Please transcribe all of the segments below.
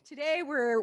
Today we're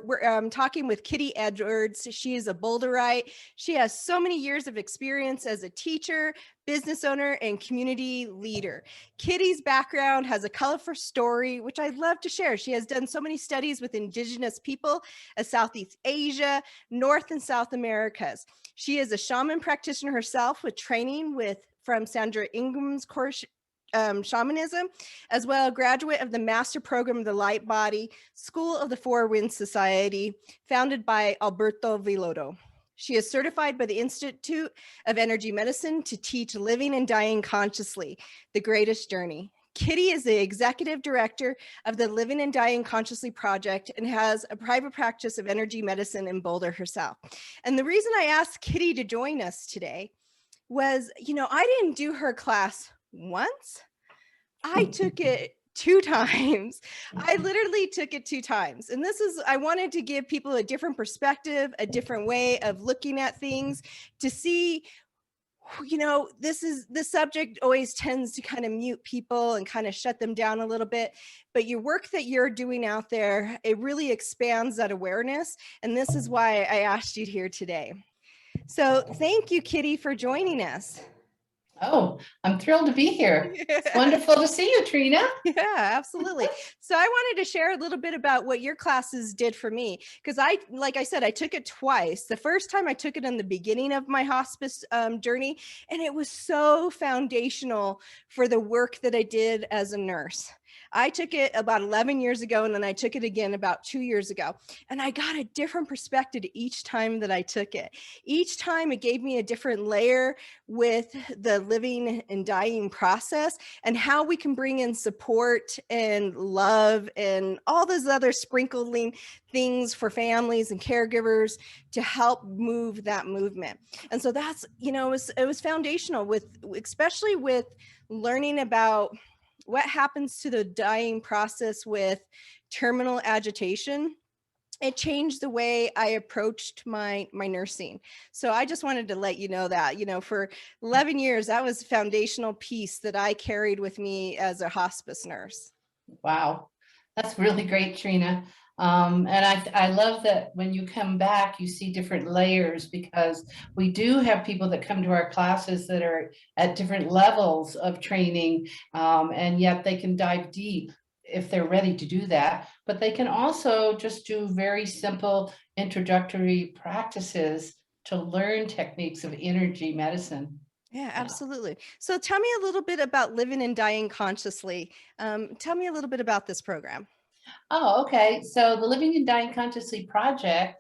talking with Kitty Edwards. She is a Boulderite. She has so many years of experience as a teacher, business owner, and community leader. Kitty's background has a colorful story, which I'd love to share. She has done so many studies with Indigenous people of Southeast Asia, North and South Americas. She is a shaman practitioner herself with training from Sandra Ingram's course Shamanism, as well a graduate of the Master Program of the Light Body, School of the Four Winds Society, founded by Alberto Villotto. She is certified by the Institute of Energy Medicine to teach living and dying consciously, the greatest journey. Kitty is the executive director of the Living and Dying Consciously Project and has a private practice of energy medicine in Boulder herself. And the reason I asked Kitty to join us today was, I didn't do her class once. I took it 2 times. I literally took it 2 times. And I wanted to give people a different perspective, a different way of looking at things to see, this subject always tends to kind of mute people and kind of shut them down a little bit. But your work that you're doing out there, it really expands that awareness. And this is why I asked you here today. So thank you, Kitty, for joining us. Oh, I'm thrilled to be here. It's wonderful to see you, Trina. Yeah, absolutely. So I wanted to share a little bit about what your classes did for me, because like I said, I took it twice. The first time I took it in the beginning of my hospice journey, and it was so foundational for the work that I did as a nurse. I took it about 11 years ago, and then I took it again about 2 years ago. And I got a different perspective each time that I took it. Each time it gave me a different layer with the living and dying process and how we can bring in support and love and all those other sprinkling things for families and caregivers to help move that movement. And so that's, it was foundational especially with learning about what happens to the dying process with terminal agitation. It changed the way I approached my nursing. So I just wanted to let you know that, for 11 years, that was a foundational piece that I carried with me as a hospice nurse. Wow, that's really great, Trina. And I love that when you come back, you see different layers, because we do have people that come to our classes that are at different levels of training, and yet they can dive deep if they're ready to do that. But they can also just do very simple introductory practices to learn techniques of energy medicine. Yeah, absolutely. So tell me a little bit about Living and Dying Consciously. Tell me a little bit about this program. Oh, okay. So the Living and Dying Consciously Project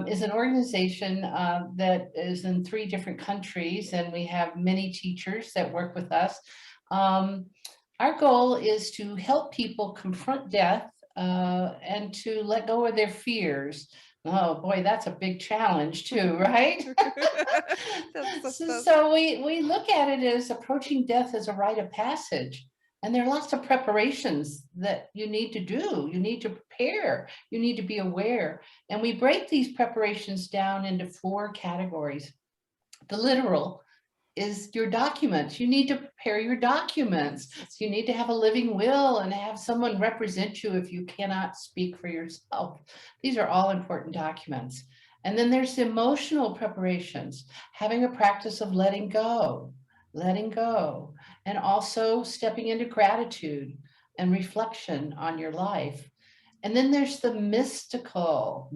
is an organization that is in 3 different countries, and we have many teachers that work with us. Our goal is to help people confront death and to let go of their fears. Oh boy, that's a big challenge too, right? So we look at it as approaching death as a rite of passage. And there are lots of preparations that you need to do. You need to prepare. You need to be aware. And we break these preparations down into 4 categories. The literal is your documents. You need to prepare your documents. You need to have a living will and have someone represent you if you cannot speak for yourself. These are all important documents. And then there's the emotional preparations, having a practice of letting go, and also stepping into gratitude and reflection on your life. And then there's the mythical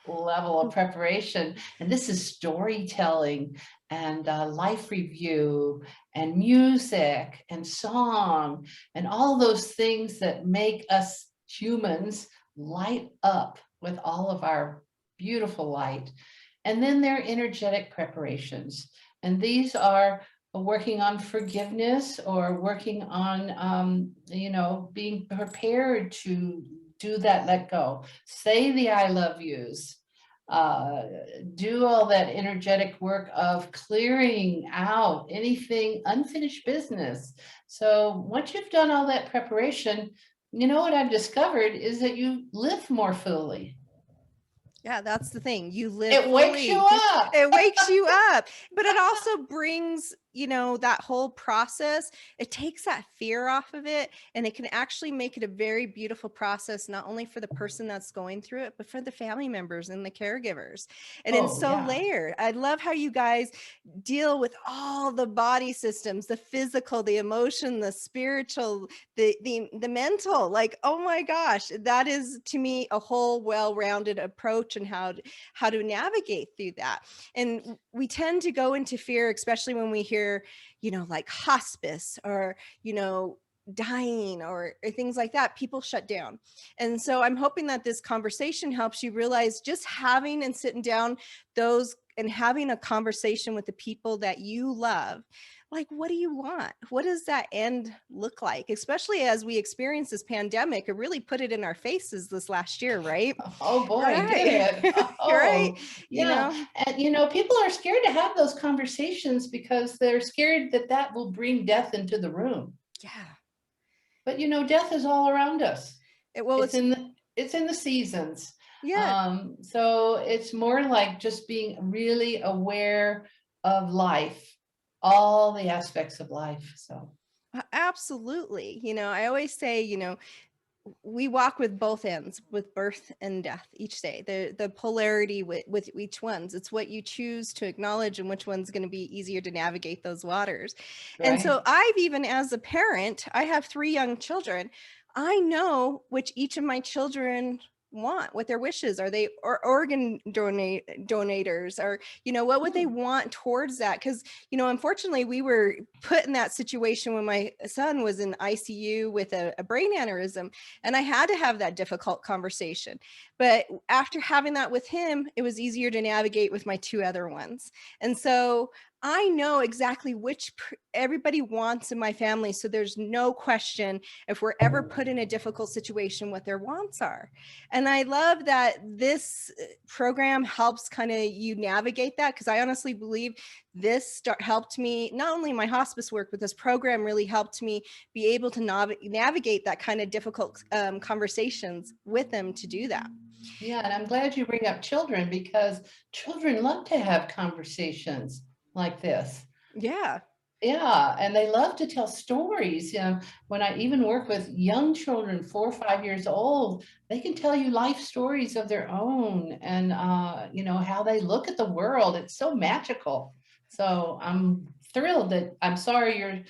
level of preparation. And this is storytelling and life review and music and song and all those things that make us humans light up with all of our beautiful light. And then there are energetic preparations. And these are working on forgiveness or working on, being prepared to do that, let go, say the I love yous, do all that energetic work of clearing out anything unfinished business. So once you've done all that preparation, what I've discovered is that you live more fully. Yeah, that's the thing. You live It wakes fully. you up. It wakes you up, but it also brings that whole process, it takes that fear off of it, and it can actually make it a very beautiful process, not only for the person that's going through it, but for the family members and the caregivers. And it's Oh, so yeah. layered. I love how you guys deal with all the body systems, the physical, the emotion, the spiritual, the mental. Like, oh my gosh, that is to me a whole well-rounded approach, and how to navigate through that. And we tend to go into fear, especially when we hear, like hospice, or, dying, or things like that. People shut down. And so I'm hoping that this conversation helps you realize, just having and sitting down those and having a conversation with the people that you love, like, what do you want? What does that end look like? Especially as we experience this pandemic, it really put it in our faces this last year, right? Oh boy, did Right. it. Right. Oh, You yeah. know, And people are scared to have those conversations because they're scared that that will bring death into the room. yeah. But death is all around us. Well, It's in the seasons. yeah, So it's more like just being really aware of life, all the aspects of life. So absolutely. I always say, we walk with both ends, with birth and death each day. The polarity with each one's, it's what you choose to acknowledge and which one's going to be easier to navigate those waters. And right. so I've, even as a parent, I have 3 young children. I know which each of my children want, what their wishes are. They or organ donators, or what would they Hmm. want towards that? Because unfortunately, we were put in that situation when my son was in ICU with a brain aneurysm, and I had to have that difficult conversation. But after having that with him, it was easier to navigate with my 2 other ones. And so I know exactly which everybody wants in my family. So there's no question, if we're ever put in a difficult situation, what their wants are. And I love that this program helps kind of you navigate that, because I honestly believe this helped me, not only my hospice work, but this program really helped me be able to navigate that kind of difficult conversations with them to do that. Yeah, and I'm glad you bring up children because children love to have conversations like this. Yeah. Yeah, and they love to tell stories. When I even work with young children, 4 or 5 years old, they can tell you life stories of their own, and how they look at the world. It's so magical. So I'm thrilled that I'm sorry your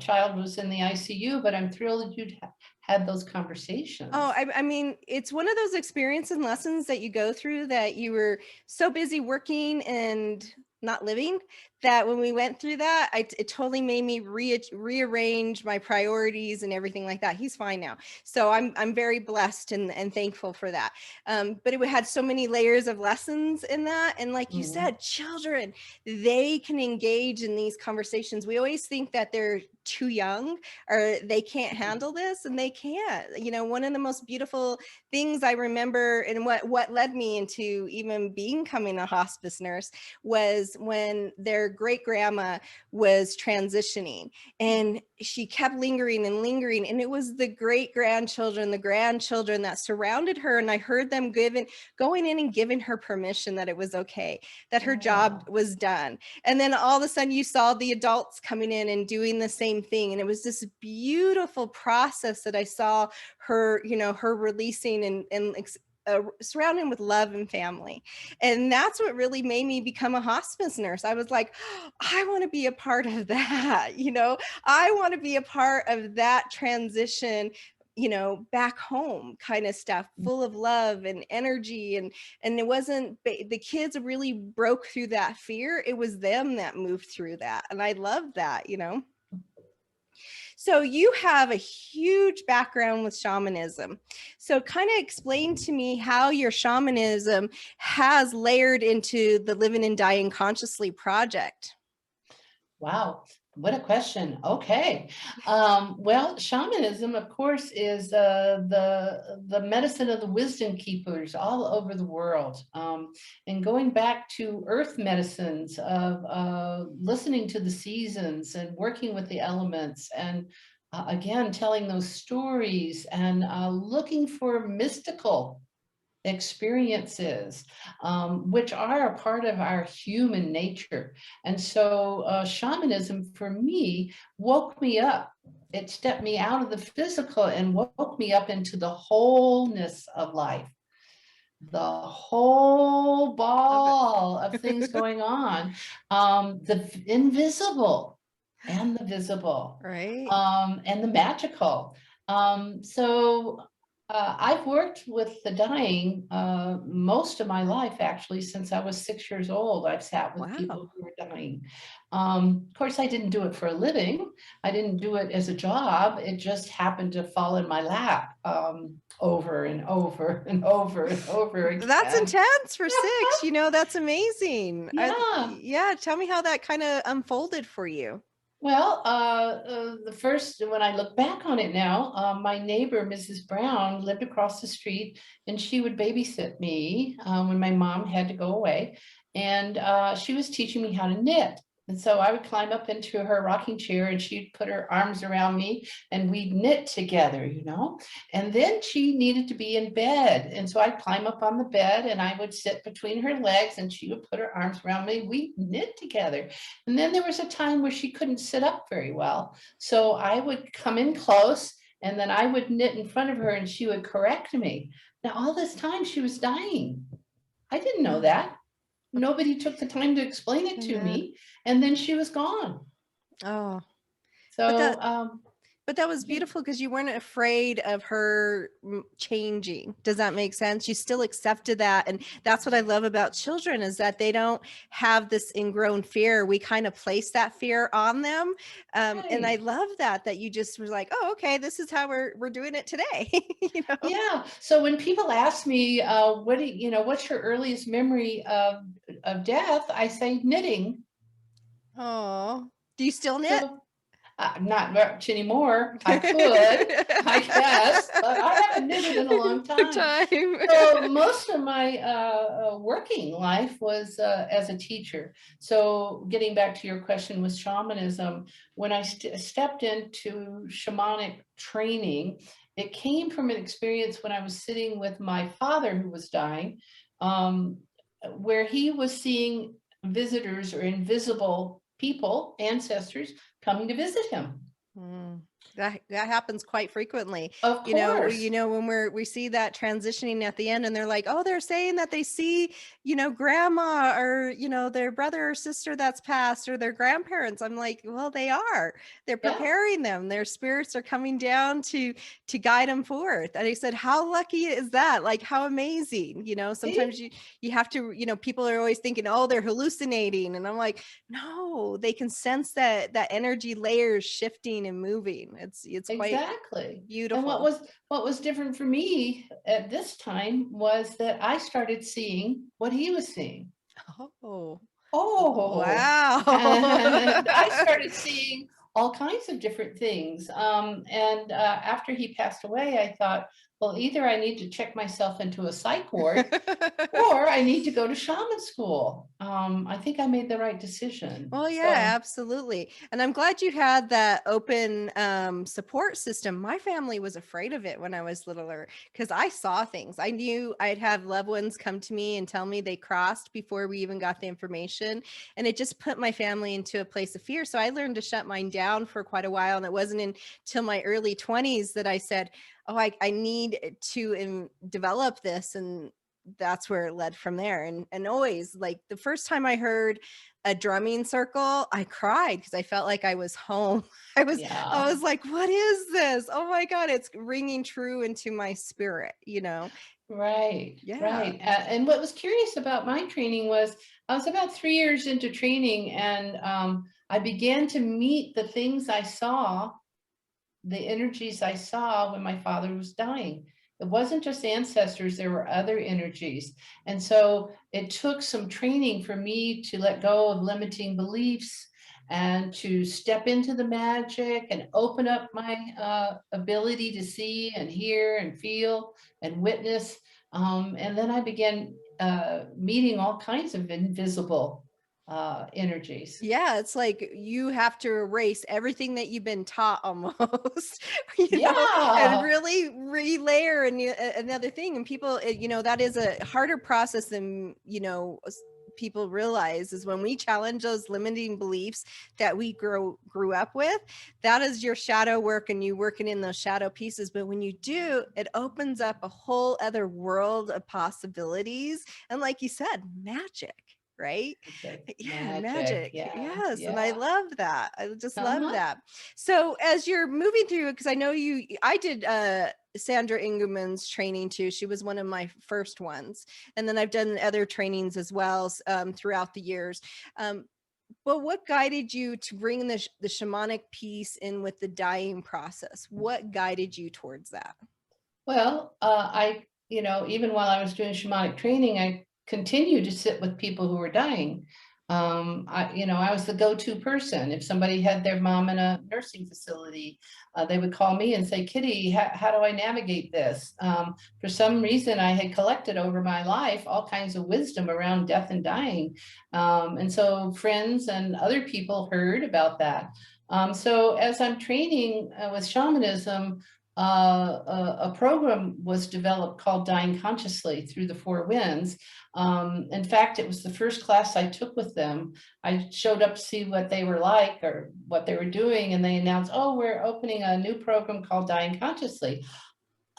child was in the ICU, but I'm thrilled that you'd had those Oh, conversations. I mean, it's one of those experiences and lessons that you go through, that you were so busy working and not living, that when we went through that, it totally made me rearrange my priorities and everything like that. He's fine now. So I'm very blessed and thankful for that. But it had so many layers of lessons in that. And like you Mhm. said, children, they can engage in these conversations. We always think that they're too young, or they can't handle this, and they can't. One of the most beautiful things I remember, and what led me into even becoming a hospice nurse, was when their great grandma was transitioning, and she kept lingering and lingering, and it was the great grandchildren, the grandchildren that surrounded her, and I heard them going in and giving her permission that it was okay, that her job Oh, was done. And then all of a sudden you saw the adults coming in and doing the same thing. And it was this beautiful process that I saw her, her releasing and surrounding with love and family. And that's what really made me become a hospice nurse. I was like, oh, I want to be a part of that. I want to be a part of that transition, back home kind of stuff, full of love and energy. And it wasn't the kids really broke through that fear. It was them that moved through that. And I love that. So you have a huge background with shamanism. So kind of explain to me how your shamanism has layered into the Living and Dying Consciously project. wow. What a question. Okay. Well, shamanism, of course, is the medicine of the wisdom keepers all over the world. And going back to earth medicines of listening to the seasons and working with the elements, and again, telling those stories, and looking for mystical experiences, which are a part of our human nature. And so shamanism for me woke me up. It stepped me out of the physical and woke me up into the wholeness of life, the whole Love it. ball of things going on, the invisible and the visible, Right? and the magical. So I've worked with the dying most of my life, actually, since I was 6 years old. I've sat with people Wow. who were dying. Of course, I didn't do it for a living. I didn't do it as a job. It just happened to fall in my lap over and over and over and over That's again. intense for 6, that's amazing. Yeah. Yeah, tell me how that kinda unfolded for you. Well, the first, when I look back on it now, my neighbor, Mrs. Brown, lived across the street, and she would babysit me when my mom had to go away. And she was teaching me how to knit. And so I would climb up into her rocking chair and she'd put her arms around me and we'd knit together, you know. And then she needed to be in bed. And so I'd climb up on the bed and I would sit between her legs and she would put her arms around me. We knit together. And then there was a time where she couldn't sit up very well. So I would come in close and then I would knit in front of her and she would correct me. Now, all this time she was dying. I didn't know Oh, that. Nobody took the time to explain it to yeah. me. And then she was gone. Oh, but So, that But that was yeah, beautiful because you weren't afraid of her changing. Does that make sense? You still accepted that. And that's what I love about children is that they don't have this ingrown fear. We kind of place that fear on them. And I right. love that you just were like, oh, okay, this is how we're doing it today. you know? Yeah. So when people ask me, what do you know, what's your earliest memory of death? I say knitting. Oh, do you still knit? So not much anymore. I could, I guess, but I haven't knitted in a long time. Time. So most of my working life was as a teacher. So getting back to your question with shamanism, when I stepped into shamanic training, it came from an experience when I was sitting with my father who was dying, um, where he was seeing visitors or invisible people, ancestors, coming to visit him. Mm, that happens quite frequently. Of course. When we see that transitioning at the end and they're like, "Oh, they're saying that they see, grandma or, their brother or sister that's passed or their grandparents." I'm like, "Well, they are. They're Yeah, preparing them. Their spirits are coming down to guide them forth." And I said, "How lucky is that? Like how amazing." see, Sometimes you have to, people are always thinking, "Oh, they're hallucinating." And I'm like, no, they can sense that energy layers shifting and moving. It's quite exactly. And beautiful. what was different for me at this time was that I started seeing what he was seeing. Oh, Oh, and I wow. started seeing all kinds of different things. And after he passed away, I thought, well, either I need to check myself into a psych ward or I need to go to shaman school. I think I made the right decision. Well, yeah, So, absolutely. And I'm glad you had that open support system. My family was afraid of it when I was littler because I saw things. I knew I'd have loved ones come to me and tell me they crossed before we even got the information. And it just put my family into a place of fear. So I learned to shut mine down for quite a while. And it wasn't until my early 20s that I said, oh, I need to develop this. And that's where it led from there. And always, like, the first time I heard a drumming circle, I cried because I felt like I was home. I yeah. was like, what is this? Oh my God, it's ringing true into my spirit, Right, Yeah. right. And what was curious about my training was I was about 3 years into training and I began to meet the things I saw, the energies I saw when my father was dying. It wasn't just ancestors, there were other energies. And so it took some training for me to let go of limiting beliefs and to step into the magic and open up my ability to see and hear and feel and witness. And then I began meeting all kinds of invisible energies. Yeah, it's like you have to erase everything that you've been taught almost, and Yeah, really relayer another thing. And people, that is a harder process than, people realize, is when we challenge those limiting beliefs that we grew up with. That is your shadow work, and you working in those shadow pieces. But when you do, it opens up a whole other world of possibilities. And like you said, magic, right? Yeah, magic. magic. Yeah, Yes. And I yeah. love that. I just love Uh-huh. that. So as you're moving through, because I know I did Sandra Ingerman's training too. She was one of my first ones. And then I've done other trainings as well throughout the years. But what guided you to bring the shamanic piece in with the dying process? What guided you towards that? Well, even while I was doing shamanic training, I continued to sit with people who were dying. I was the go-to person. If somebody had their mom in a nursing facility, they would call me and say, Kitty, how do I navigate this? For some reason, I had collected over my life all kinds of wisdom around death and dying. And so friends and other people heard about that. So as I'm training with shamanism, a program was developed called Dying Consciously through the Four Winds. In fact, it was the first class I took with them. I showed up to see what they were like or what they were doing, and they announced, oh, we're opening a new program called Dying Consciously.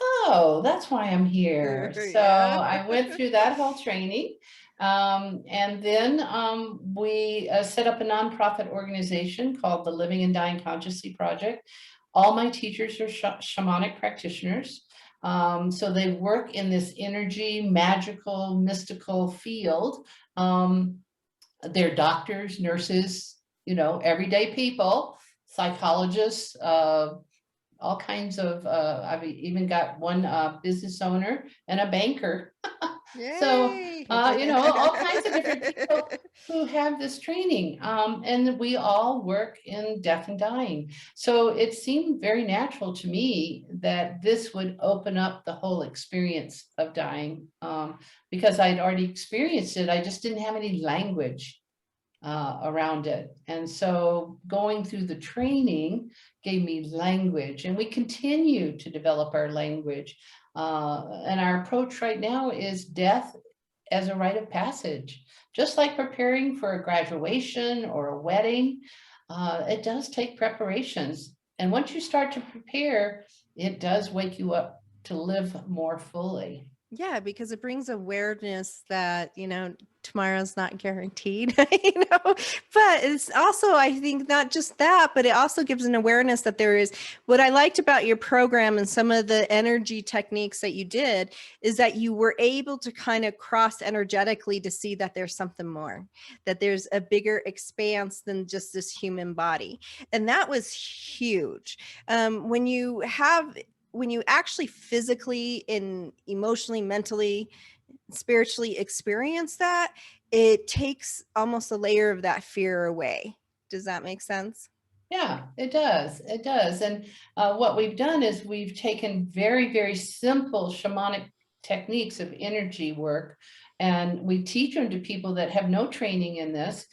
Oh, that's why I'm here. So Yeah. I went through that whole training. And then we set up a nonprofit organization called the Living and Dying Consciously Project. All my teachers are shamanic practitioners. So they work in this energy, magical, mystical field. They're doctors, nurses, everyday people, psychologists, all kinds of, I've even got one business owner and a banker. So, Yay. all kinds of different people who have this training. And we all work in death and dying. So it seemed very natural to me that this would open up the whole experience of dying, because I'd already experienced it. I just didn't have any language around it. And so going through the training gave me language, and we continue to develop our language. And our approach right now is death as a rite of passage, just like preparing for a graduation or a wedding. It does take preparations. And once you start to prepare, it does wake you up to live more fully. Yeah, because it brings awareness that, tomorrow's not guaranteed, but it's also, I think, not just that, but it also gives an awareness that there is, what I liked about your program and some of the energy techniques that you did is that you were able to kind of cross energetically to see that there's something more, that there's a bigger expanse than just this human body. And that was huge. When you actually physically and emotionally, mentally, spiritually experience that, it takes almost a layer of that fear away. Does that make sense? Yeah, it does. It does. And what we've done is we've taken very, very simple shamanic techniques of energy work, and we teach them to people that have no training in this,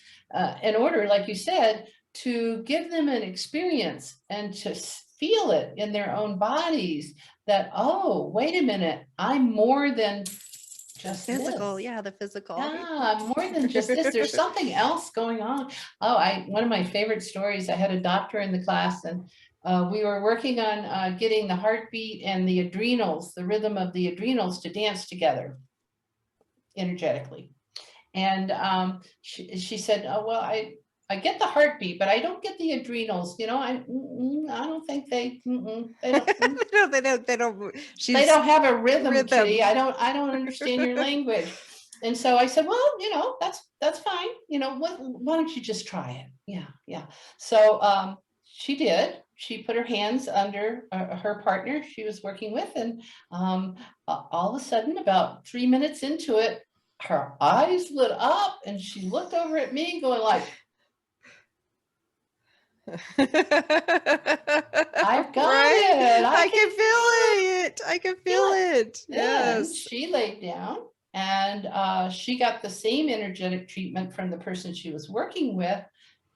in order, like you said, to give them an experience and to feel it in their own bodies that, oh, wait a minute, I'm more than just Physical, this. yeah, the physical. Yeah, more than just this. There's something else going on. Oh, one of my favorite stories, I had a doctor in the class, and we were working on getting the heartbeat and the adrenals, the rhythm of the adrenals, to dance together energetically. And she said, oh, well, I get the heartbeat, but I don't get the adrenals. I don't think they don't. No, they don't. They She's don't have a rhythm, rhythm. Kitty. I don't understand your language. And so I said, well, that's fine. Why don't you just try it? Yeah, yeah. So she did. She put her hands under her partner she was working with, and all of a sudden, about 3 minutes into it, her eyes lit up, and she looked over at me, going like, "I've got Right? it. I I can can feel feel it. I can feel it." it. Then Yes. she laid down And she got the same energetic treatment from the person she was working with.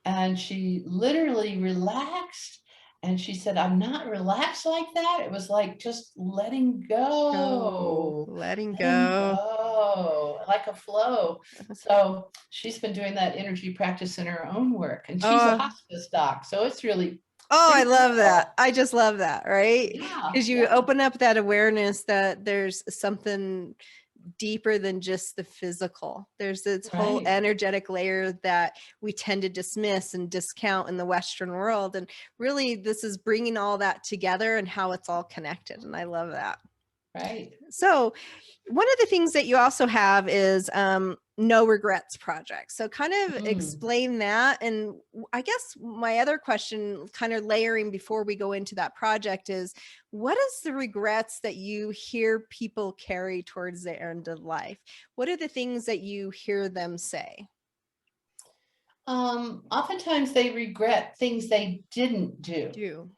And she literally relaxed. And she said, I'm not relaxed like that. It was like just Go, letting letting go. go, like a flow. So she's been doing that energy practice in her own work. And she's a Oh, hospice doc. So it's really oh, I pretty love that. cool. I just love that, right? Yeah, Because you yeah, open up that awareness that there's something deeper than just the physical. There's this whole right. energetic layer that we tend to dismiss and discount in the Western world. And really, this is bringing all that together and how it's all connected. And I love that. Right. So, one of the things that you also have is no regrets project. So, kind of Mm. explain that. And I guess my other question, kind of layering before we go into that project, is what is the regrets that you hear people carry towards the end of life? What are the things that you hear them say? Oftentimes they regret things they didn't do, Do.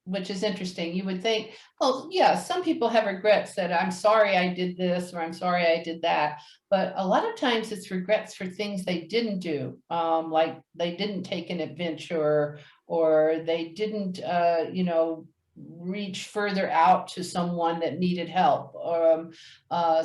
which is interesting. You would think, well, yeah, some people have regrets that I'm sorry I did this or I'm sorry I did that. But a lot of times it's regrets for things they didn't do, like they didn't take an adventure or they didn't, reach further out to someone that needed help.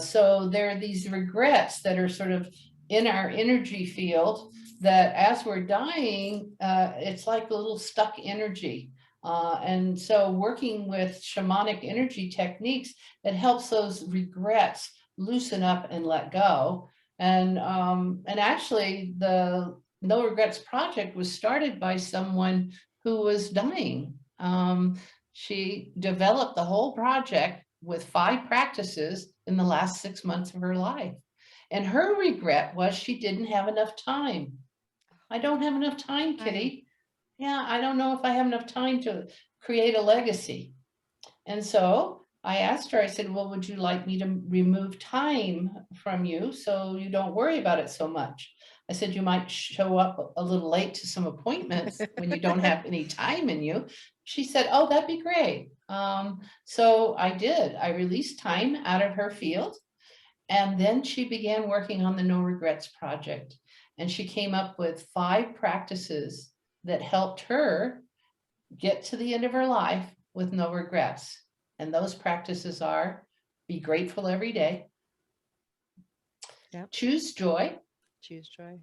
So there are these regrets that are sort of in our energy field that as we're dying, it's like a little stuck energy. And so working with shamanic energy techniques, it helps those regrets loosen up and let go. And actually the No Regrets Project was started by someone who was dying. She developed the whole project with 5 practices in the last 6 months of her life. And her regret was she didn't have enough time. I don't have enough time, Time. Kitty. Yeah, I don't know if I have enough time to create a legacy. And so I asked her, I said, well, would you like me to remove time from you so you don't worry about it so much? I said, you might show up a little late to some appointments when you don't have any time in you. She said, oh, that'd be great. So I did. I released time out of her field. And then she began working on the No Regrets Project. And she came up with 5 practices that helped her get to the end of her life with no regrets. And those practices are be grateful every day, Yep. choose joy, Choose joy.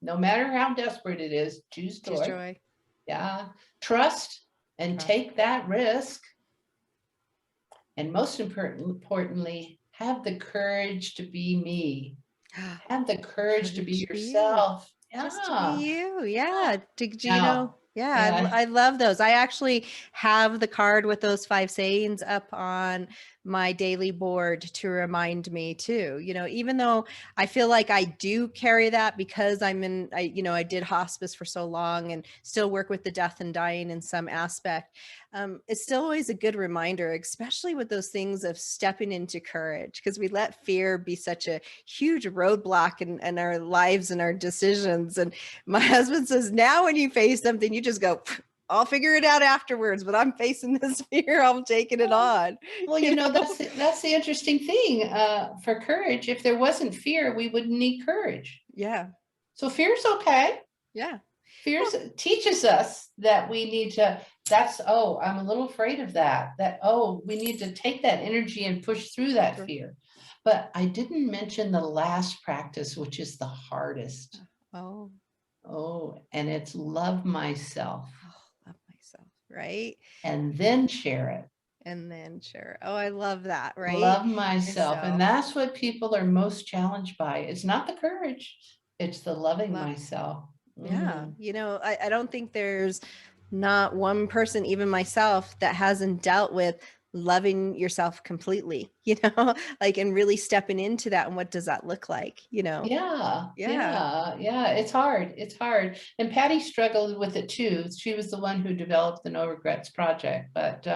no matter how desperate it is, choose Choose joy. joy. Yeah, trust and Trust. take that risk. And most importantly, have the courage to be me. Have the courage to be Courage to be you. yourself. Just to be Yeah. you. Yeah. Now, Yeah, yeah, I love those. I actually have the card with those 5 sayings up on my daily board to remind me too. Even though I feel like I do carry that because I did hospice for so long and still work with the death and dying in some aspect. It's still always a good reminder, especially with those things of stepping into courage, because we let fear be such a huge roadblock in our lives and our decisions. And my husband says, now when you face something, you just go, I'll figure it out afterwards, but I'm facing this fear. I'm taking it on. well, that's the interesting thing. For courage, if there wasn't fear, we wouldn't need courage. Yeah. So fear's okay. Yeah. Fear Well, teaches us that we need to, oh, I'm a little afraid of that. Oh, we need to take that energy and push through that sure. fear. But I didn't mention the last practice, which is the hardest. Oh, Oh, and it's love myself love myself. Right. and then share it. And then sure. Oh, I love that. Right. Love myself. And Myself. that's what people are most challenged by. It's not the courage, it's the loving Love. myself. Yeah. Mm. I don't think there's not one person, even myself, that hasn't dealt with loving yourself completely, like, and really stepping into that. And what does that look like? Yeah, Yeah. yeah, yeah. It's hard. It's hard. And Patty struggled with it too. She was the one who developed the No Regrets Project, but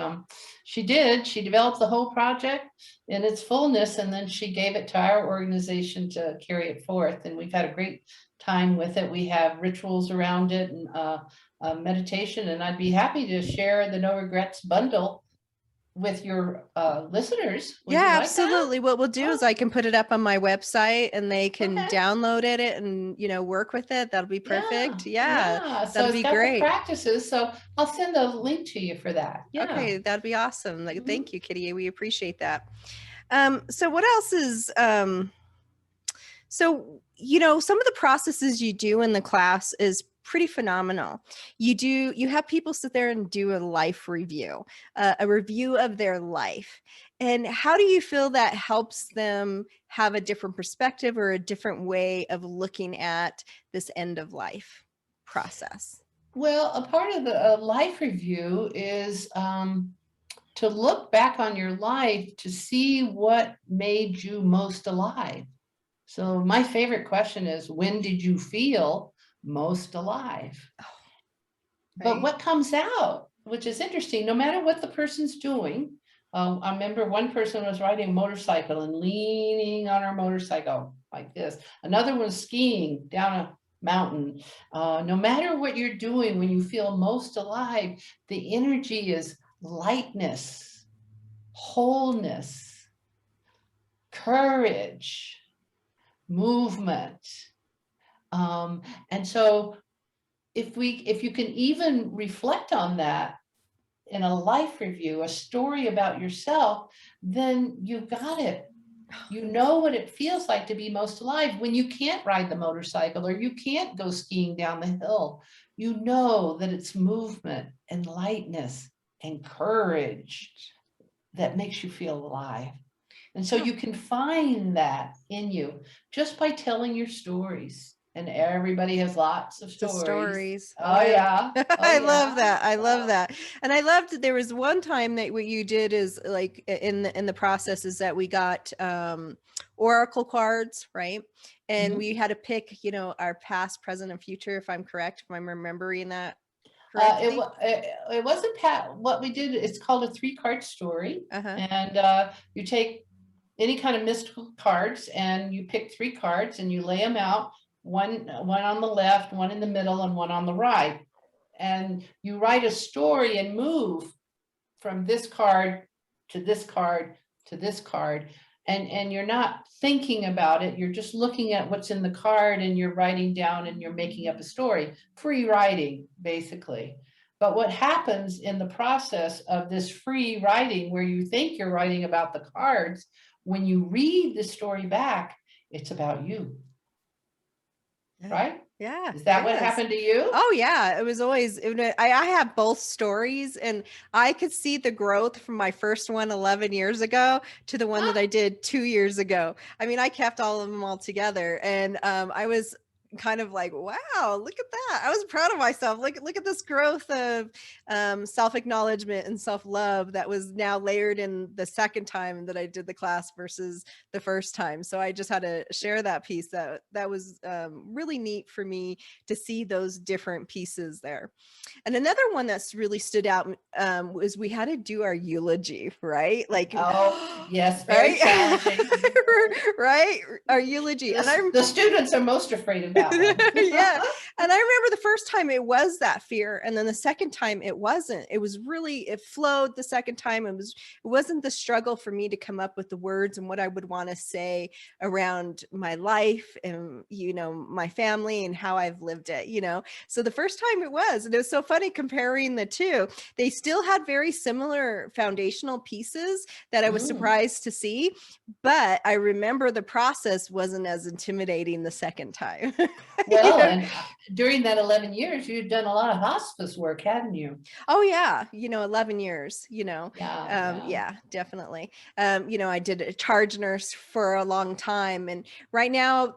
she did. She developed the whole project in its fullness, and then she gave it to our organization to carry it forth. And we've had a great time with it. We have rituals around it and meditation. And I'd be happy to share the No Regrets bundle. with your listeners. Would you Yeah, like that? absolutely. What we'll do is Oh, I can put it up on my website and they can okay. download it and, work with it. That'll be Yeah, perfect. Yeah, yeah. So that'll it's be got the great. practices. So I'll send a link to you for that. Yeah. Okay, that'd be awesome. Like, Mhm. thank you, Kitty. We appreciate that. So what else is so, some of the processes you do in the class is pretty phenomenal. You have people sit there and do a life review, a review of their life. And how do you feel that helps them have a different perspective or a different way of looking at this end of life process? Well, a part of the life review is to look back on your life to see what made you most alive. So my favorite question is, when did you feel most alive? But Right? what comes out, which is interesting, no matter what the person's doing, I remember one person was riding a motorcycle and leaning on her motorcycle like this. Another was skiing down a mountain. No matter what you're doing, when you feel most alive, the energy is lightness, wholeness, courage, movement. Um, and so if you can even reflect on that in a life review, a story about yourself, then you got it. You know what it feels like to be most alive when you can't ride the motorcycle or you can't go skiing down the hill. You know that it's movement and lightness and courage that makes you feel alive. And so Oh, you can find that in you just by telling your stories. And everybody has lots of the stories. stories. Oh Oh, yeah. yeah. Oh, I yeah. love that. I love Oh. that. And I loved there was one time that what you did is like in the process is that we got oracle cards, right? And Mhm. we had to pick, our past, present, and future, if I'm correct, if I'm remembering that It, correctly. wa- it wasn't what we did. It's called a 3-card story. Uh-huh. And you take any kind of mystical cards and you pick 3 cards and you lay them out, one on the left, one in the middle, and one on the right. And you write a story and move from this card to this card to this card. And you're not thinking about it. You're just looking at what's in the card and you're writing down and you're making up a story. Free writing, basically. But what happens in the process of this free writing, where you think you're writing about the cards, when you read the story back, it's about you, Yeah. right? Yeah, Is it that what is. happened to you? Oh yeah, it was always I have both stories and I could see the growth from my first one 11 years ago to the one that I did 2 years ago. I mean, I kept all of them all together and I was kind of like, wow, look at that. I was proud of myself. Look at this growth of self-acknowledgement and self-love that was now layered in the second time that I did the class versus the first time. So I just had to share that piece that was really neat for me to see those different pieces there. And another one that's really stood out was we had to do our eulogy, right? Like, Oh, yes, very right? challenging. Right? Our eulogy. And The students are most afraid of that one. yeah. And I remember the first time it was that fear. And then the second time it wasn't. It was really, it flowed the second time. It wasn't the struggle for me to come up with the words and what I would want to say around my life and, my family and how I've lived it. So the first time it was, and it was so funny comparing the two. They still had very similar foundational pieces that I was Mm. surprised to see, but I remember the process wasn't as intimidating the second time. Well, and during that 11 years, you'd done a lot of hospice work, hadn't you? Oh yeah, 11 years, Yeah, yeah. yeah, definitely. I did a charge nurse for a long time. And right now,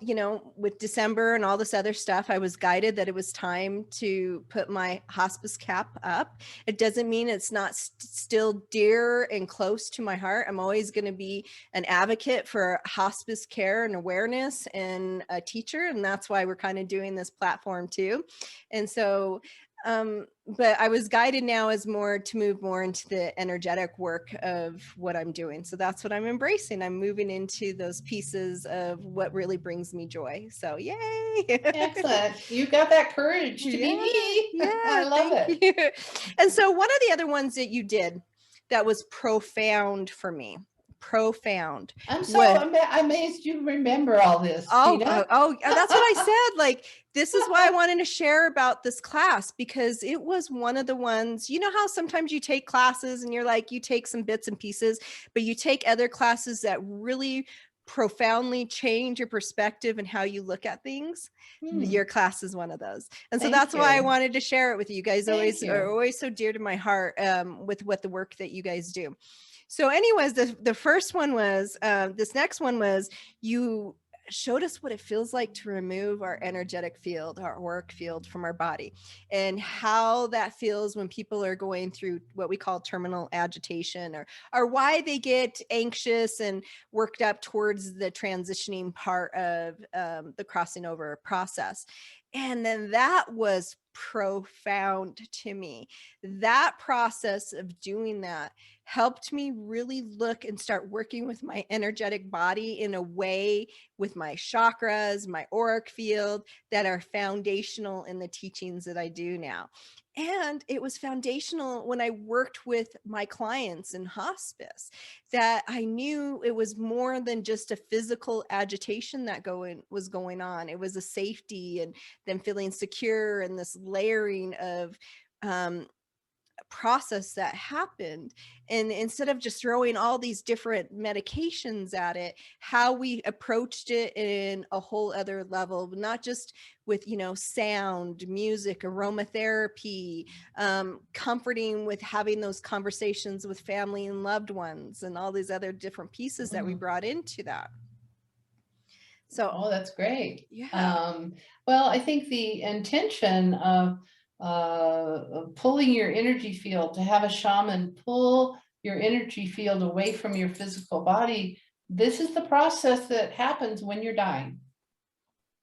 with December and all this other stuff, I was guided that it was time to put my hospice cap up. It doesn't mean it's not still dear and close to my heart. I'm always going to be an advocate for hospice care and awareness and a teacher. And that's why we're kind of doing this platform too. And so, but I was guided now as more to move more into the energetic work of what I'm doing. So that's what I'm embracing. I'm moving into those pieces of what really brings me joy. So yay. Excellent. You got that courage to be Yeah, me. yeah, I love thank it. you. And so one of the other ones that you did that was profound for me, profound, I'm so was amazed you remember all this, Tina. that's what I said. Like, this is why I wanted to share about this class, because it was one of the ones, you know how sometimes you take classes and you're like, you take some bits and pieces, but you take other classes that really profoundly change your perspective and how you look at things. Your class is one of those. And so Thank that's why I you. wanted to share it with you. You guys Thank always are you. always so dear to my heart with what the work that you guys do. So anyways, the first one was, this next one was, you showed us what it feels like to remove our energetic field, our auric field from our body, and how that feels when people are going through what we call terminal agitation, or why they get anxious and worked up towards the transitioning part of the crossing over process. And then that was profound to me. That process of doing that helped me really look and start working with my energetic body in a way, with my chakras, my auric field, that are foundational in the teachings that I do now. And it was foundational when I worked with my clients in hospice, that I knew it was more than just a physical agitation that was going on. It was a safety and them feeling secure, and this layering of um, process that happened. And instead of just throwing all these different medications at it, how we approached it in a whole other level, not just with, sound, music, aromatherapy, comforting with having those conversations with family and loved ones, and all these other different pieces that we brought into that. So, Oh, that's great. yeah. Well, I think the intention of pulling your energy field, to have a shaman pull your energy field away from your physical body, this is the process that happens when you're dying.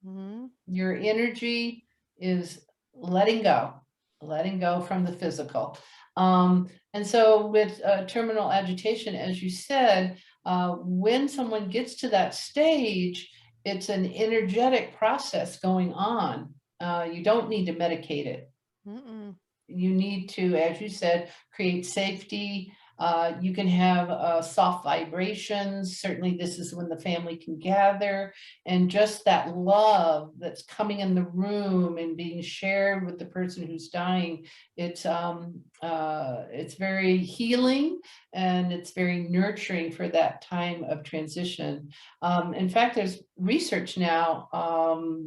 Mhm. Your energy is letting go from the physical. And so with terminal agitation, as you said, when someone gets to that stage, it's an energetic process going on. You don't need to medicate it. Mm-mm. You need to, as you said, create safety. You can have soft vibrations. Certainly, this is when the family can gather, and just that love that's coming in the room and being shared with the person who's dying. It's very healing, and it's very nurturing for that time of transition. In fact, there's research now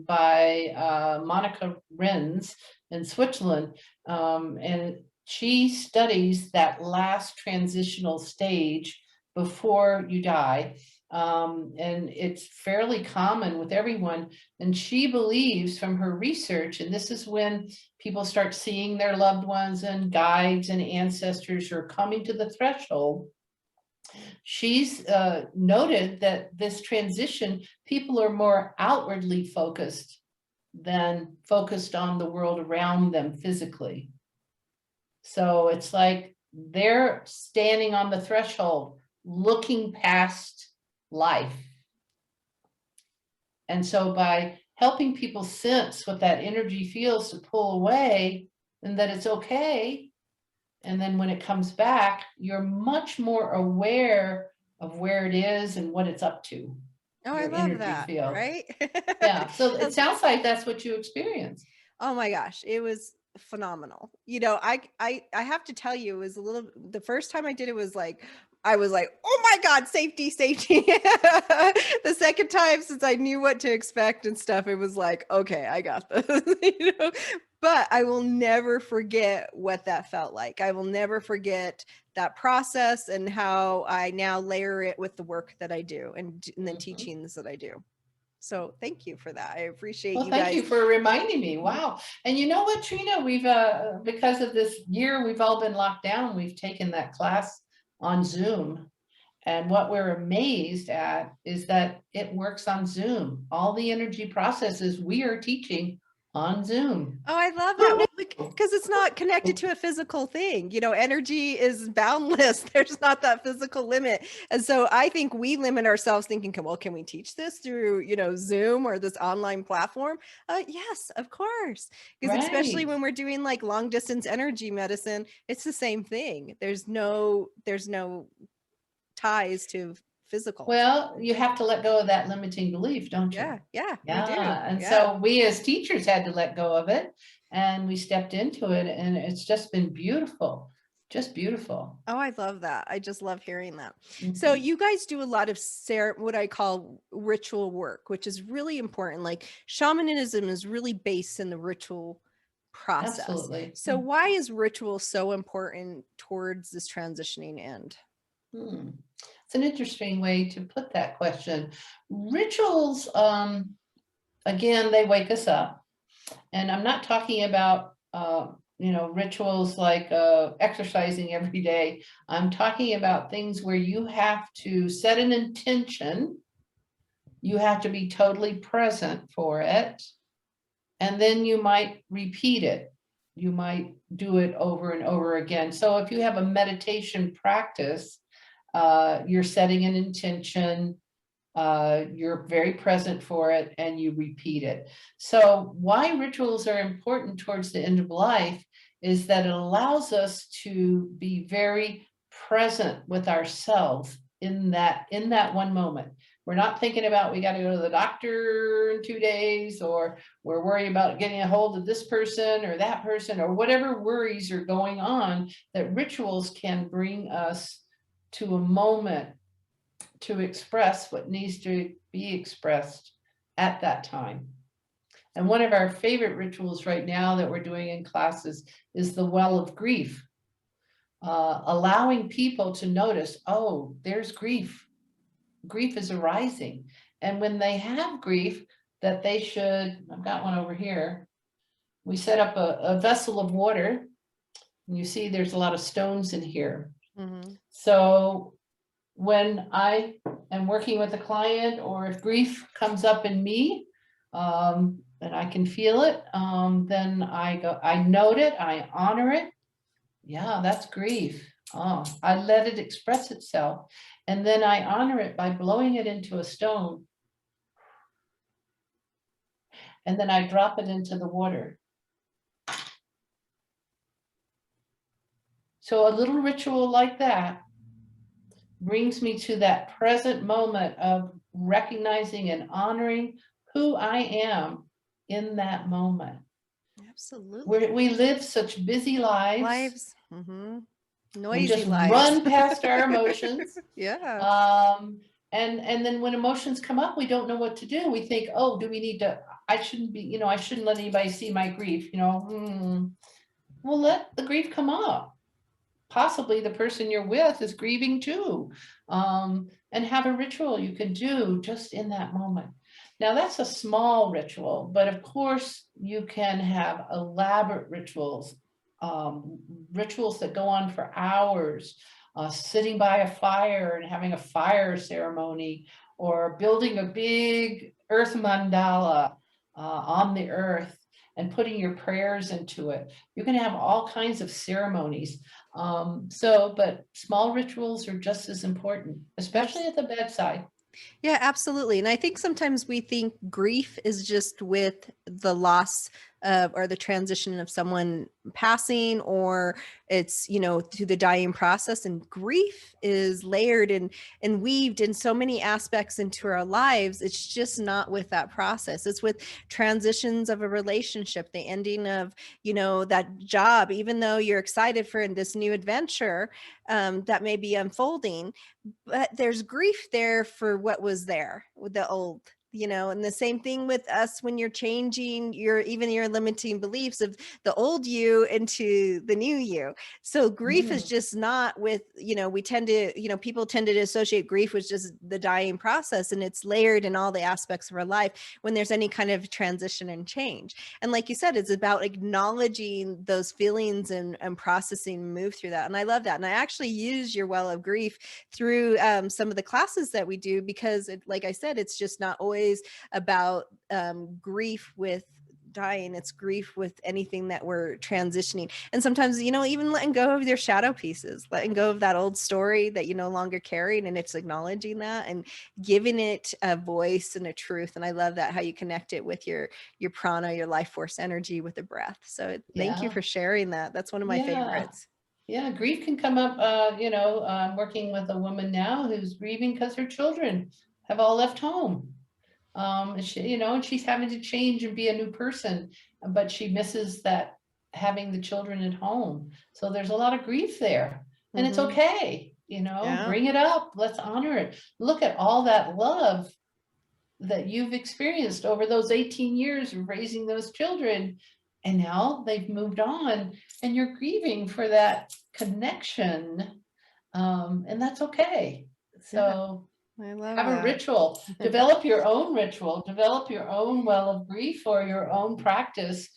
by Monica Renz in Switzerland, and she studies that last transitional stage before you die. And it's fairly common with everyone. And she believes from her research, and this is when people start seeing their loved ones and guides and ancestors who are coming to the threshold. She's noted that this transition, people are more outwardly focused than focused on the world around them physically. So it's like they're standing on the threshold, looking past life. And so by helping people sense what that energy feels to pull away, and that it's okay, and then when it comes back, you're much more aware of where it is and what it's up to, Oh, I your love energy that, field. right? Yeah, so it That's sounds like that's what you experienced. Oh my gosh, it was phenomenal. I have to tell you, it was a little, the first time I did it was like, I was like, oh my God, safety, safety. The second time, since I knew what to expect and stuff, it was like, okay, I got this. But I will never forget what that felt like. I will never forget that process, and how I now layer it with the work that I do, and the teachings that I do. So thank you for that. I appreciate Well, you thank guys. you for reminding me. Wow. And you know what, Trina, we've because of this year, we've all been locked down. We've taken that class on Zoom. And what we're amazed at is that it works on Zoom. All the energy processes we are teaching on Zoom. Oh, I love that. Well, because it's not connected to a physical thing. You know, energy is boundless. There's not that physical limit. And so I think we limit ourselves thinking, well, can we teach this through, you know, Zoom or this online platform? Yes, of course. Because especially Right. when we're doing like long distance energy medicine, it's the same thing. There's no ties to physical. Well, you have to let go of that limiting belief, don't you? Yeah, yeah, we do. Yeah. And Yeah. so we as teachers had to let go of it and we stepped into it and it's just been beautiful. Just beautiful. Oh, I love that. I just love hearing that. So Mhm. you guys do a lot of what I call ritual work, which is really important. Like shamanism is really based in the ritual process. Absolutely. So why is ritual so important towards this transitioning end? Hmm. It's an interesting way to put that question. Rituals, again, they wake us up. And I'm not talking about, rituals like exercising every day. I'm talking about things where you have to set an intention. You have to be totally present for it. And then you might repeat it. You might do it over and over again. So if you have a meditation practice, you're setting an intention, you're very present for it, and you repeat it. So why rituals are important towards the end of life is that it allows us to be very present with ourselves in that one moment. We're not thinking about we got to go to the doctor in 2 days, or we're worried about getting a hold of this person or that person, or whatever worries are going on. That rituals can bring us to a moment to express what needs to be expressed at that time. And one of our favorite rituals right now that we're doing in classes is the well of grief, allowing people to notice, oh, there's grief. Grief is arising. And when they have grief, that they should, I've got one over here, we set up a vessel of water. And you see there's a lot of stones in here. Mm-hmm. So when I am working with a client, or if grief comes up in me, and I can feel it, then I note it, I honor it. Yeah, that's grief. Oh, I let it express itself. And then I honor it by blowing it into a stone. And then I drop it into the water. So a little ritual like that brings me to that present moment of recognizing and honoring who I am in that moment. Absolutely. We live such busy lives. Lives. Mm-hmm. We Noisy just lives. run past our emotions. Yeah. And then when emotions come up, we don't know what to do. We think, oh, do we need to, I shouldn't be, I shouldn't let anybody see my grief, Well, let the grief come up. Possibly the person you're with is grieving too. And have a ritual you can do just in that moment. Now that's a small ritual, but of course you can have elaborate rituals, rituals that go on for hours, sitting by a fire and having a fire ceremony, or building a big earth mandala on the earth and putting your prayers into it. You can have all kinds of ceremonies. But small rituals are just as important, especially at the bedside. Yeah, absolutely. And I think sometimes we think grief is just with the loss of, or the transition of someone passing, or it's, you know, through the dying process. And grief is layered and weaved in so many aspects into our lives. It's just not with that process. It's with transitions of a relationship, the ending of, you know, that job, even though you're excited for this new adventure that may be unfolding, but there's grief there for what was there with the old, you know. And the same thing with us when you're changing your, even your limiting beliefs of the old you into the new you. So grief is Mm. just not with, you know, we tend to, you know, people tend to associate grief with just the dying process, and it's layered in all the aspects of our life when there's any kind of transition and change. And like you said, it's about acknowledging those feelings and processing, move through that. And I love that. And I actually use your well of grief through some of the classes that we do, because like I said, it's just not always about grief with dying, it's grief with anything that we're transitioning. And sometimes, you know, even letting go of your shadow pieces, letting go of that old story that you no longer carry, and it's acknowledging that and giving it a voice and a truth. And I love that, how you connect it with your prana, your life force energy with the breath. So thank you Yeah. for sharing that. That's one of my Yeah. favorites. Yeah, grief can come up. I'm working with a woman now who's grieving because her children have all left home. And she's having to change and be a new person, but she misses that having the children at home. So there's a lot of grief there, and it's Mm-hmm. okay. Yeah. Bring it up. Let's honor it. Look at all that love that you've experienced over those 18 years of raising those children. And now they've moved on and you're grieving for that connection. And that's okay. Yeah. So I love have a that. ritual, develop your own ritual, develop your own well of grief or your own practice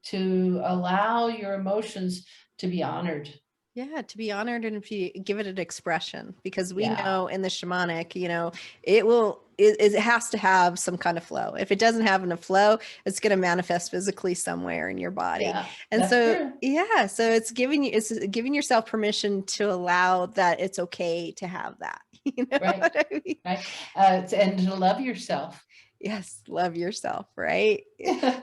to allow your emotions to be honored. Yeah, to be honored and if you give it an expression, because we Yeah, know in the shamanic, you know, it has to have some kind of flow. If it doesn't have enough flow, it's going to manifest physically somewhere in your body. yeah, And that's so, true. yeah, so it's giving yourself permission to allow that it's okay to have that. You know Right, what I mean? right. And to love yourself Yes, love yourself, right?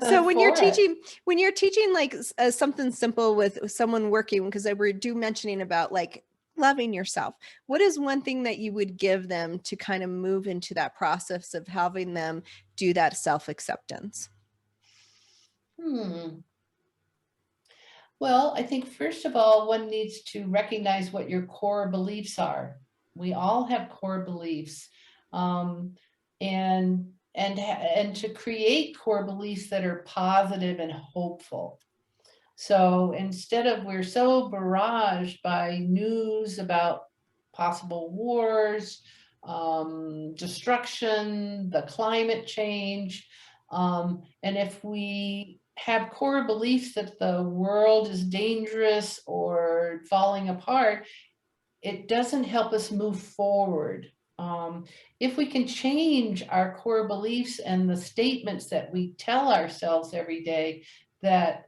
So for it. when you're teaching like something simple with someone working, because I were do mentioning about like loving yourself, what is one thing that you would give them to kind of move into that process of having them do that self-acceptance? Hmm. Well, I think first of all, one needs to recognize what your core beliefs are. We all have core beliefs, um, and to create core beliefs that are positive and hopeful. So instead of we're so barraged by news about possible wars, destruction, the climate change, and if we have core beliefs that the world is dangerous or falling apart, it doesn't help us move forward. If we can change our core beliefs and the statements that we tell ourselves every day, that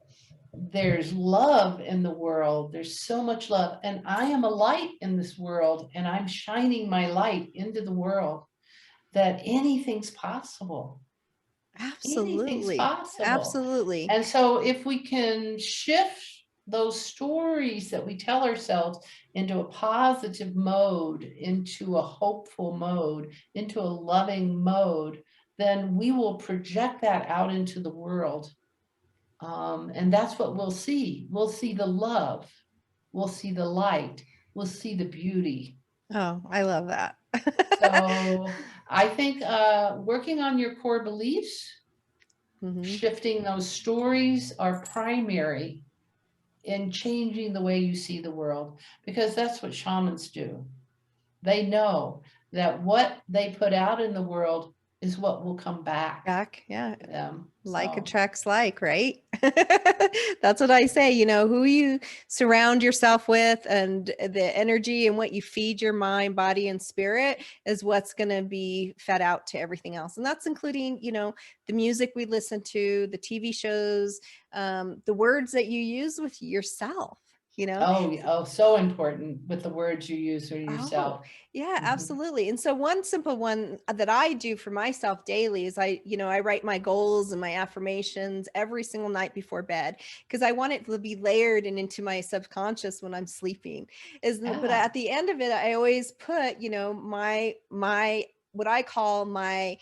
there's love in the world, there's so much love, and I am a light in this world, and I'm shining my light into the world, that anything's possible. Anything's Absolutely. possible. Absolutely. And so if we can shift those stories that we tell ourselves into a positive mode, into a hopeful mode, into a loving mode, then we will project that out into the world. And that's what we'll see. We'll see the love, we'll see the light, we'll see the beauty. Oh, I love that. So I think working on your core beliefs, Hmm. shifting those stories are primary in changing the way you see the world, because that's what shamans do. They know that what they put out in the world is what will come back Back, yeah. to them. Like So, attracts like, right? That's what I say, you know, who you surround yourself with and the energy and what you feed your mind, body, and spirit is what's going to be fed out to everything else. And that's including, you know, the music we listen to, the TV shows, the words that you use with yourself, you know. oh, so important with the words you use for Oh, yourself. yeah, Mhm. absolutely. And so one simple one that I do for myself daily is I write my goals and my affirmations every single night before bed because I want it to be layered and into my subconscious when I'm sleeping. But Yeah. at the end of it, I always put, you know, my what I call my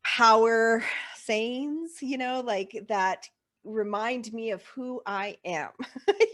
power sayings, you know, like that remind me of who I am,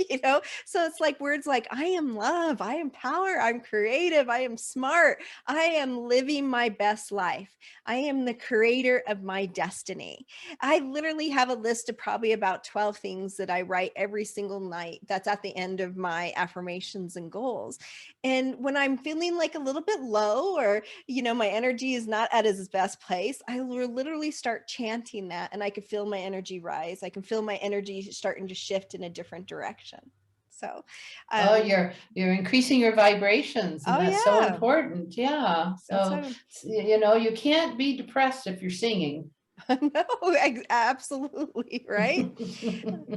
you know? So it's like words like, I am love, I am power, I'm creative, I am smart, I am living my best life, I am the creator of my destiny. I literally have a list of probably about 12 things that I write every single night. That's at the end of my affirmations and goals. And when I'm feeling like a little bit low or you know, my energy is not at its best place, I will literally start chanting that and I can feel my energy rise. I can feel my energy starting to shift in a different direction. So, Oh, um, you're increasing your vibrations, and oh that's so yeah, important. Yeah. that's So, how, you can't be depressed if you're singing. No, absolutely, right?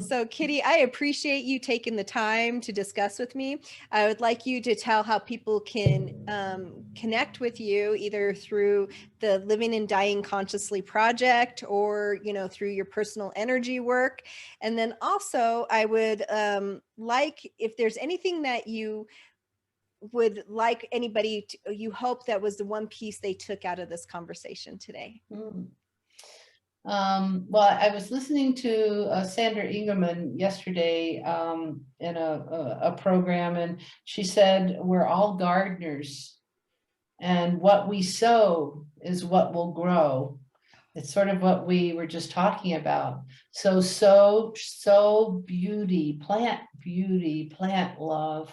So, Kitty, I appreciate you taking the time to discuss with me. I would like you to tell how people can connect with you either through the Living and Dying Consciously project or, through your personal energy work. And then also, I would like if there's anything that you would like anybody to, you hope that was the one piece they took out of this conversation today. Mm. Well, I was listening to Sandra Ingerman yesterday in a program, and she said, we're all gardeners, and what we sow is what will grow. It's sort of what we were just talking about. So beauty, plant love,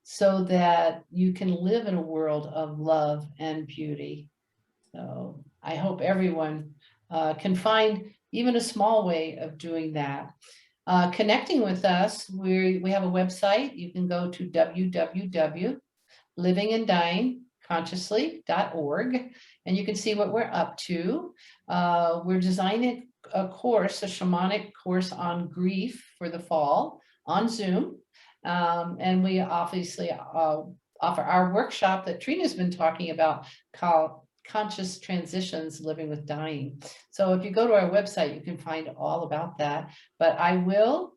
so that you can live in a world of love and beauty. So I hope everyone can find even a small way of doing that. Connecting with us, we have a website. You can go to www.livinganddyingconsciously.org, and you can see what we're up to. We're designing a course, a shamanic course on grief for the fall on Zoom. And we obviously offer our workshop that Trina's been talking about called Conscious Transitions, Living with Dying. So if you go to our website, you can find all about that. But I will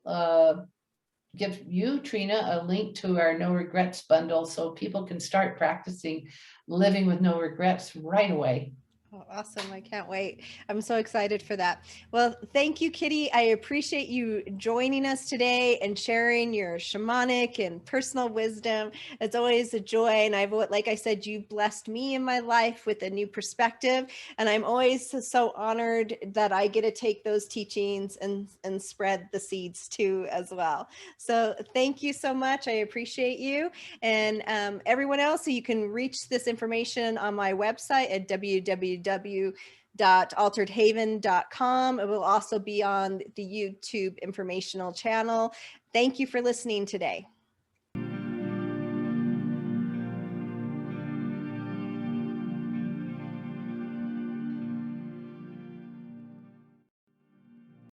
give you, Trina, a link to our No Regrets bundle so people can start practicing living with no regrets right away. Oh, awesome. I can't wait. I'm so excited for that. Well, thank you, Kitty. I appreciate you joining us today and sharing your shamanic and personal wisdom. It's always a joy. And like I said, you blessed me in my life with a new perspective. And I'm always so honored that I get to take those teachings and spread the seeds too as well. So thank you so much. I appreciate you. And everyone else, you can reach this information on my website at www.alteredhaven.com. It will also be on the YouTube informational channel. Thank you for listening today.